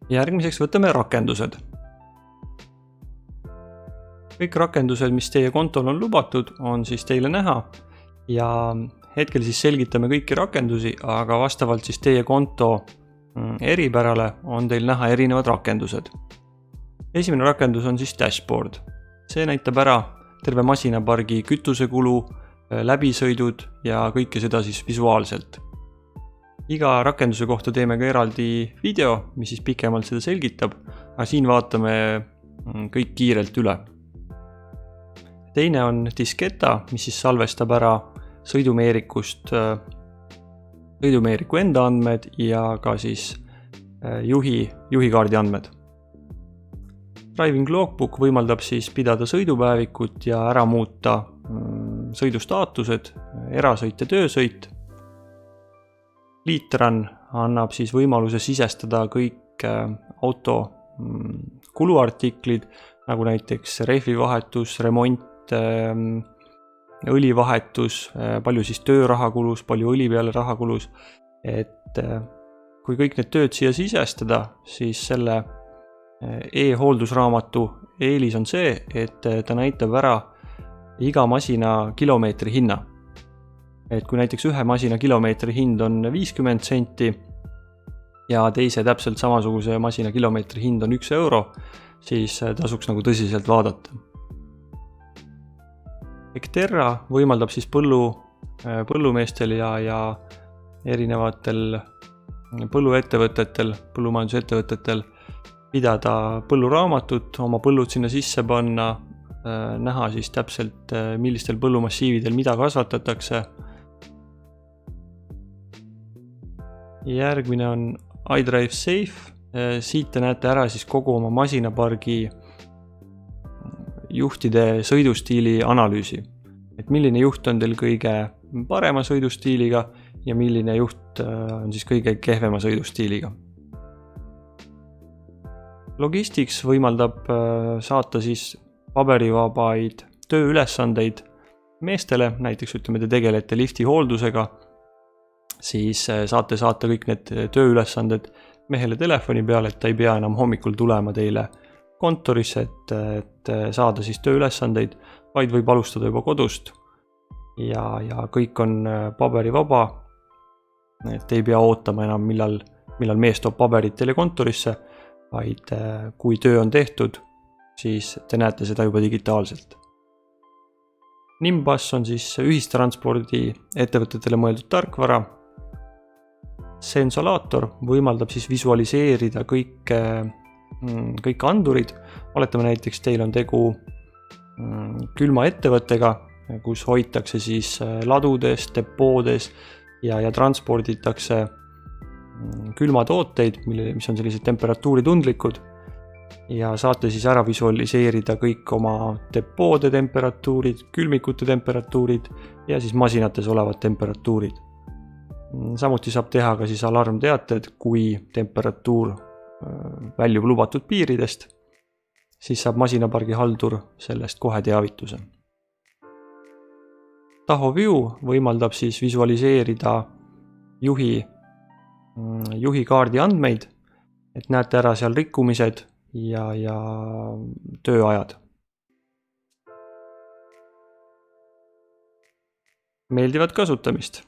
Järgmiseks võtame rakendused. Kõik rakendused, mis teie kontol on lubatud, on siis teile näha ja hetkel siis selgitame kõiki rakendusi, aga vastavalt siis teie konto eripärale on teil näha erinevad rakendused. Esimene rakendus on siis dashboard. See näitab ära terve masinapargi kütusekulu, läbisõidud ja kõike seda siis visuaalselt. Iga rakenduse kohta teeme ka eraldi video, mis siis pikemalt seda selgitab, aga siin vaatame kõik kiirelt üle. Teine on disketa, mis siis salvestab ära sõidumeeriku enda andmed ja ka siis juhikaardi andmed. Driving logbook võimaldab siis pidada sõidupäevikut ja ära muuta sõidustaatused, erasõit ja töösõit. Liitran annab siis võimaluse sisestada kõik auto kuluartiklid, nagu näiteks rehvivahetus, remont, õlivahetus, palju siis tööraha kulus, palju õli peale raha kulus. Et kui kõik need tööd siia sisestada, siis selle e-hooldusraamatu eelis on see, et ta näitab ära iga masina kilomeetri hinna. Et kui näiteks ühe masina kilomeetri hind on 50 senti ja teise täpselt samasuguse masina kilomeetri hind on 1 euro, siis tasuks nagu tõsiselt vaadata. Ekterra võimaldab siis põllumeestel ja erinevatel põlluettevõtetel, põllumajandusettevõtetel pidada põlluraamatut, oma põllud sinna sisse panna, näha siis täpselt, millistel põllumassiividel mida kasvatatakse. Järgmine on iDrive Safe. Siit te näete ära siis kogu oma masinapargi juhtide sõidustiili analüüsi. Et milline juht on teil kõige parema sõidustiiliga ja milline juht on siis kõige kehvema sõidustiiliga. Logistics võimaldab saata siis paberivabaid tööülesandeid meestele, näiteks ütleme, te tegelete lifti hooldusega, siis saate saata kõik need tööülesanded mehele telefoni peale, et ta ei pea enam hommikul tulema teile kontorisse, et saada siis tööülesandeid, vaid võib alustada juba kodust ja kõik on paberivaba, et ei pea ootama enam, millal mees toob paberid teile kontorisse, vaid kui töö on tehtud, siis te näete seda juba digitaalselt. Nimbus on siis ühistranspordi ettevõtetele mõeldud tarkvara. Sensolaator võimaldab siis visualiseerida kõik andurid. Oletame näiteks, teil on tegu külmaettevõttega, kus hoitakse siis ladudes, depoodes ja transporditakse külmatooteid, mis on sellised temperatuuritundlikud. Ja saate siis ära visualiseerida kõik oma depoode temperatuurid, külmikute temperatuurid ja siis masinates olevad temperatuurid. Samuti saab teha ka siis alarmteated, kui temperatuur väljub lubatud piiridest, siis saab masinapargi haldur sellest kohe teavituse. Taho View võimaldab siis visualiseerida juhikaardi andmeid, et näete ära seal rikkumised ja tööajad. Meeldivat kasutamist!